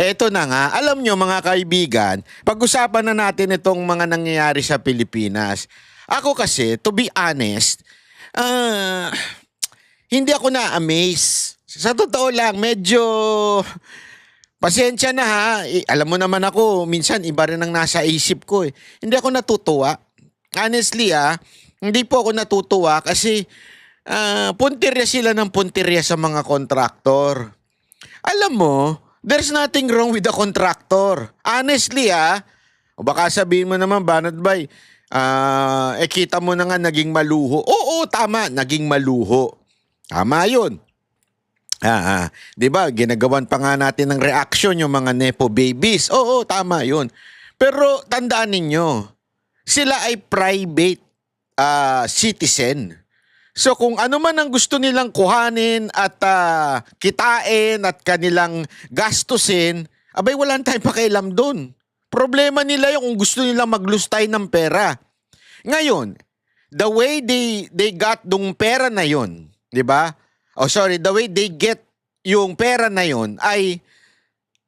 Eto na nga, alam nyo mga kaibigan, pag-usapan na natin itong mga nangyayari sa Pilipinas. Ako kasi, to be honest, ah, hindi ako na-amaze. Sa totoo lang, medyo pasensya na ha. Alam mo naman ako, minsan iba rin ang nasa isip ko eh. Hindi ako natutuwa. Honestly hindi po ako natutuwa kasi puntirya sila ng puntirya sa mga kontraktor. Alam mo, there's nothing wrong with the contractor. Honestly o baka sabihin mo naman, Banat Bay, kita mo na nga naging maluho. Oo, tama, naging maluho. Tama yun. 'Di ba? Ginagawan pa nga natin ng reaction yung mga nepo babies. Oo, tama yun. Pero tandaan ninyo, sila ay private citizen. So kung ano man ang gusto nilang kuhanin at kitain at kanilang gastusin, abay wala tayong pakialam doon. Problema nila yung kung gusto nilang maglustay ng pera. Ngayon, the way they got dung pera na yun, 'di ba? The way they get yung pera na yun ay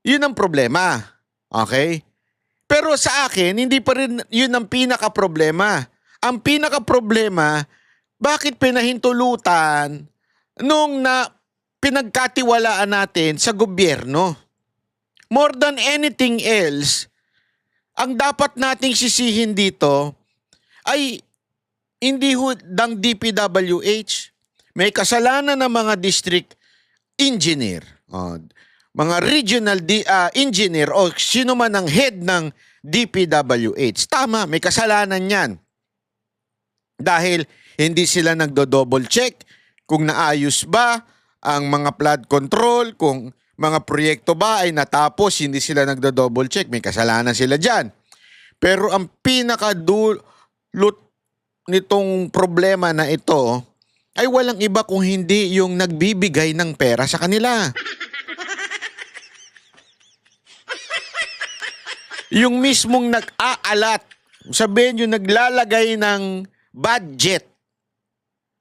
yun ang problema. Okay? Pero sa akin, hindi pa rin yun ang pinaka-problema. Ang pinaka-problema, bakit pinahintulutan nung pinagkatiwalaan natin sa gobyerno? More than anything else, ang dapat nating sisihin dito ay hindi ng DPWH. May kasalanan ng mga district engineer, mga regional engineer o sino man ang head ng DPWH. Tama, may kasalanan yan. Dahil hindi sila nagdo-double check kung naayos ba ang mga flood control, kung mga proyekto ba ay natapos, hindi sila nagdo-double check. May kasalanan sila dyan. Pero ang pinakadulot nitong problema na ito ay walang iba kung hindi yung nagbibigay ng pera sa kanila. Yung mismong nag-aalat, sabihin yung naglalagay ng budget.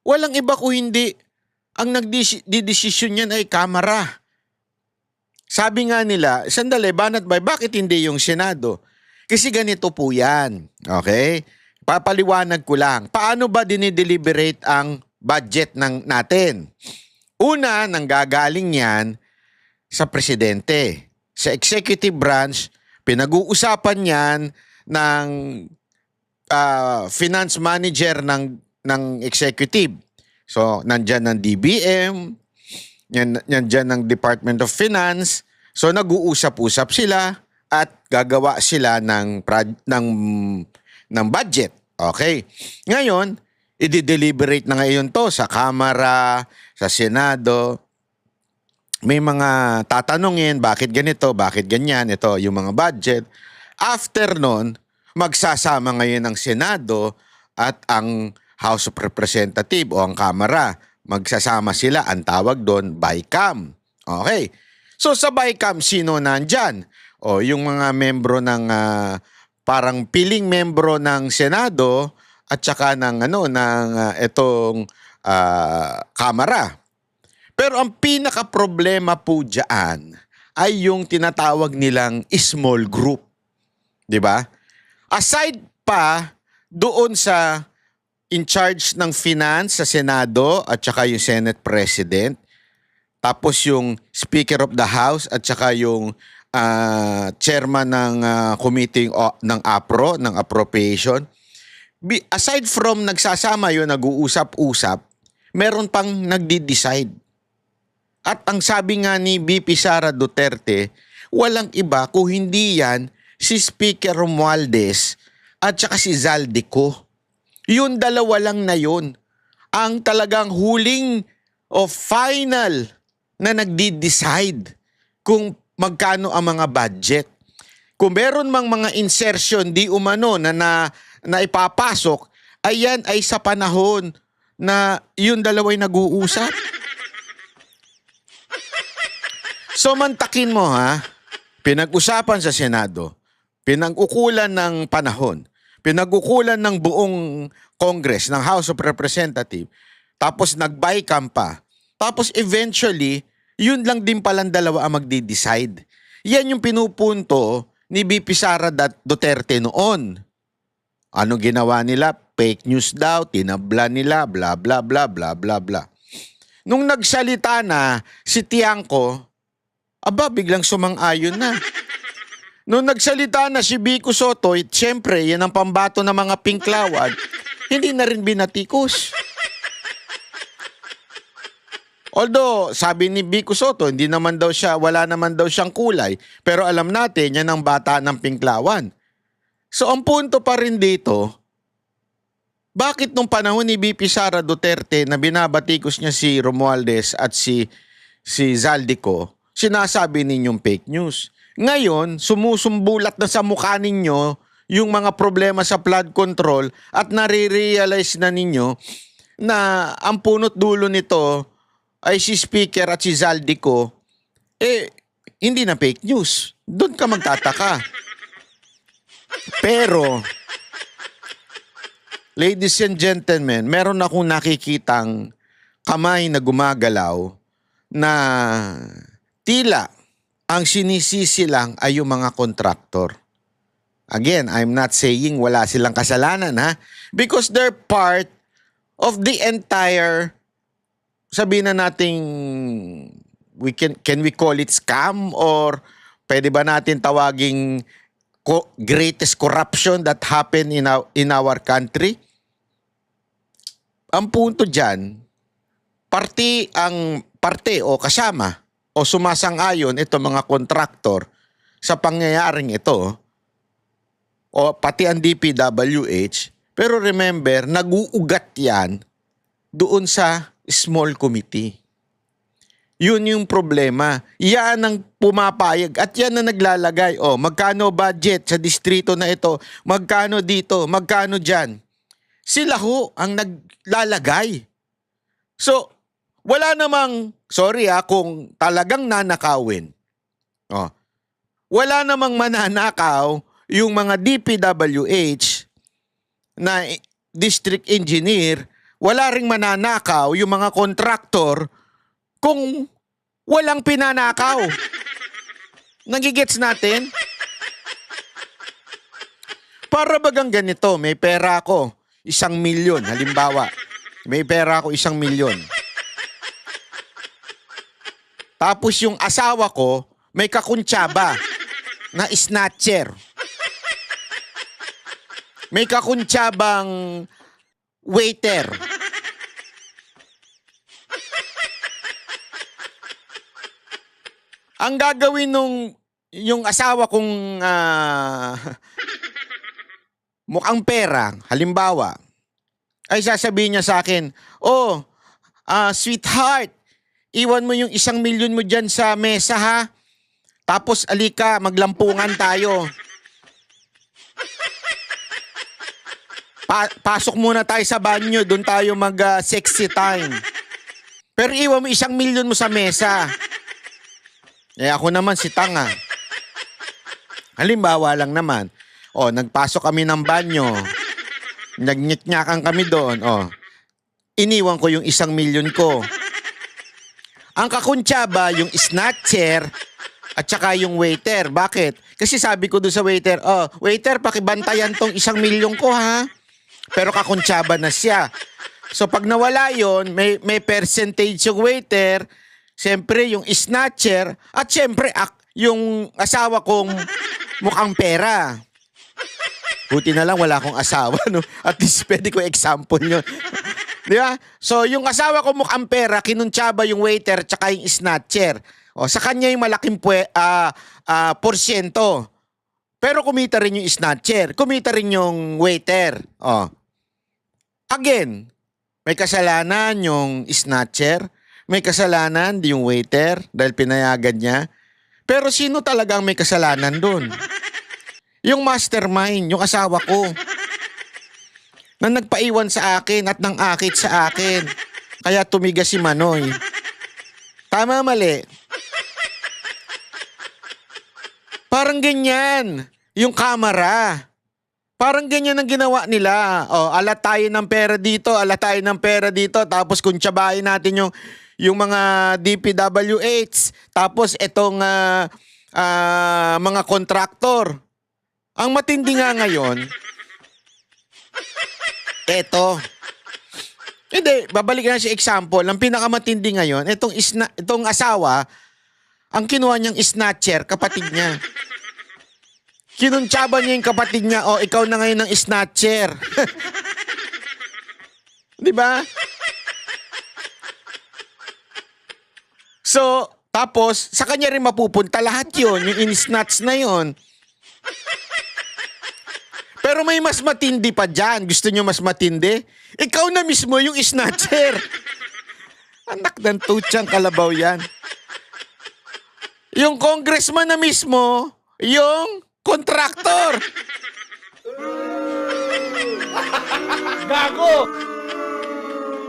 Walang iba kung hindi ang nagdidesisyon yan ay Kamara. Sabi nga nila, sandali, Banat Bay, bakit hindi yung Senado? Kasi ganito po yan. Okay? Papaliwanag ko lang. Paano ba dinideliberate ang budget natin? Una, nanggagaling yan sa presidente. Sa executive branch, pinag-uusapan yan ng finance manager ng executive. So, nandyan ng DBM, nandyan ng Department of Finance. So, nag-uusap-usap sila at gagawa sila ng budget. Okay. Ngayon, i-deliberate na ngayon to sa Kamara, sa Senado. May mga tatanungin, bakit ganito, bakit ganyan, ito, yung mga budget. After nun, magsasama ngayon ang Senado at ang House of Representatives o ang Kamara. Magsasama sila, ang tawag doon, BICAM. Okay. So sa BICAM, sino nandyan? O yung mga membro ng, parang piling membro ng Senado at saka ng itong Kamara. Pero ang pinaka-problema po diyan ay yung tinatawag nilang small group. 'Di ba? Aside pa doon sa in charge ng finance sa Senado at saka yung Senate President, tapos yung Speaker of the House at saka yung chairman ng committee ng APRO, ng appropriation. Aside from nagsasama yun, nag-uusap-usap, meron pang nagdi-decide. At ang sabi nga ni VP Sara Duterte, walang iba kung hindi yan si Speaker Romualdez at saka si Zaldico. Yun dalawa lang na yun ang talagang huling o final na nagdi-decide kung magkano ang mga budget. Kung meron mang mga insertion di umano na ipapasok, ayan ay sa panahon na yung dalawa'y nag-uusap. So mantakin mo pinag-usapan sa Senado, pinag-ukulan ng panahon, pinag-ukulan ng buong Congress, ng House of Representatives, tapos nag-BICAM pa, tapos eventually, yun lang din palang dalawa ang magdi-decide. Yan yung pinupunto ni VP Sara Duterte noon. Ano ginawa nila? Fake news daw, tinabla nila, bla bla bla bla bla bla. Nung nagsalita na si Tiangco, aba, biglang sumang-ayon na. Nung nagsalita na si Vico Soto, siyempre, yan ang pambato ng mga pinklawad, hindi na rin binatikos. Although, sabi ni Vico Soto, hindi naman daw siya, wala naman daw siyang kulay, pero alam natin, yan ang bata ng pinklawan. So, ang punto pa rin dito, bakit nung panahon ni VP Sara Duterte na binabatikos niya si Romualdez at si Zaldico, sinasabi ninyong fake news? Ngayon, sumusumbulat na sa mukha ninyo yung mga problema sa flood control at nare-realize na ninyo na ang punot dulo nito ay si Speaker at si Zaldico, hindi na fake news. Doon ka magtataka. Pero, ladies and gentlemen, meron akong nakikitang kamay na gumagalaw na tila ang sinisisi lang ay yung mga kontraktor. Again, I'm not saying wala silang kasalanan, ha? Because they're part of the entire, sabihin na nating, can we call it scam, or pwede ba natin tawaging greatest corruption that happened in our country? Ang punto dyan, parte o kasama o sumasang-ayon itong mga kontraktor sa pangyayaring ito, o pati ang DPWH, pero remember, nag-uugat yan doon sa small committee. Yun yung problema. Yan ang pumapayag at yan ang naglalagay. O, magkano budget sa distrito na ito? Magkano dito? Magkano dyan? Sila ho ang naglalagay. So, wala namang, sorry kung talagang nanakawin. O, wala namang mananakaw yung mga DPWH na district engineer, wala ring mananakaw yung mga kontraktor kung walang pinanakaw. Nagigets natin? Para bagang ganito, may pera ako, 1 milyon, halimbawa. May pera ako 1 milyon. Tapos yung asawa ko, may kakuntsaba na snatcher. May kakuntsabang waiter. Ang gagawin yung asawa kong mukhang pera, halimbawa, ay sasabihin niya sa akin, sweetheart, iwan mo yung 1 milyon mo dyan sa mesa, ha? Tapos alika, maglampungan tayo. Pasok muna tayo sa banyo, doon tayo mag-sexy time. Pero iwan mo 1 milyon mo sa mesa. Ako naman si tanga. Halimbawa lang naman. Nagpasok kami ng banyo. Nagnyaknyakan kami doon. Iniwan ko yung 1 milyon ko. Ang kakuntsaba, yung snatcher, at saka yung waiter. Bakit? Kasi sabi ko doon sa waiter, waiter, pakibantayan tong 1 milyon ko, ha? Pero kakuntsaba na siya. So pag nawala yon, may percentage yung waiter, siyempre yung snatcher, at siyempre yung asawa kong mukhang pera. Buti na lang wala akong asawa, no? At least pwede ko example yun. Di ba? So yung asawa ko mukhang pera, kinuntsaba yung waiter tsaka yung snatcher. Sa kanya yung malaking porsyento. Pero kumita rin yung snatcher, kumita rin yung waiter. Again, may kasalanan yung snatcher, may kasalanan yung waiter dahil pinayagan niya. Pero sino talagang may kasalanan doon? Yung mastermind, yung asawa ko, na nagpaiwan sa akin at nang akit sa akin. Kaya tumigas si Manoy. Tama, mali? Parang ganyan. Yung kamera. Parang ganyan ang ginawa nila. Ala tayo ng pera dito, ala tayo ng pera dito. Tapos kung tsabahin natin yung mga DPWH. Tapos itong mga kontraktor. Ang matindi nga ngayon, eto. Hindi, babalik na si example. Ang pinakamatindi ngayon, itong asawa, ang kinuha niyang snatcher, kapatid niya. Kinuntsaba niya yung kapatid niya, oh, ikaw na ngayon ang snatcher. Di ba? So, tapos, sa kanya rin mapupunta lahat yun, yung in-snatch na yun. Pero may mas matindi pa dyan. Gusto nyo mas matindi? Ikaw na mismo yung snatcher. Anak ng tutsang kalabaw yan. Yung congressman na mismo, yung kontraktor. Gago!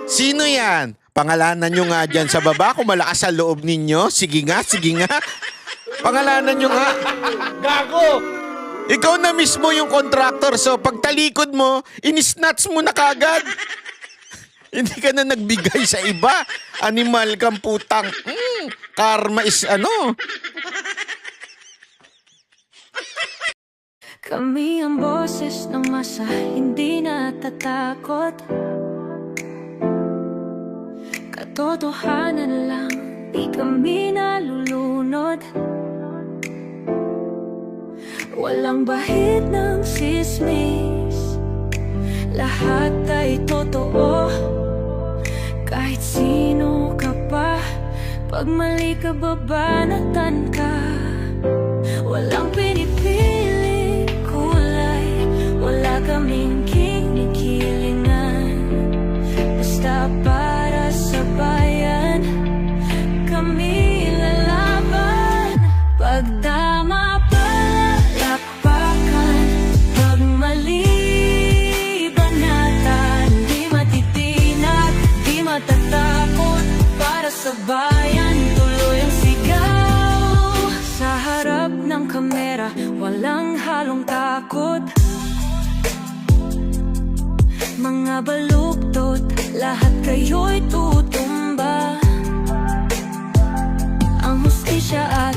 Sino yan? Pangalanan nyo nga dyan sa baba kung malakas sa loob ninyo. Sige nga, sige nga. Pangalanan nyo nga. Gago! Ikaw na mismo yung kontraktor. So, pag talikod mo, in-snatch mo na kagad. Hindi ka na nagbigay sa iba. Animal kang putang. Karma is ano. Kami ang boses ng masa, hindi natatakot. Katotohanan lang, di kami nalulunod. Walang bahid ng sismis, lahat ay totoo. Kahit sino ka pa, pag mali ka babanatan ka. Walang pinipili kulay, wala kaming kinikilingan. Basta para sa bayan, kami lalaban. Pagdama palakpakan, pag mali banatan. Di matitinag, di matatakot, para sa bayan tuloy ang sigaw. Sa harap ng kamera, walang halong takot. Mga baluktot, lahat kayo'y tutumba. Ang hustisya at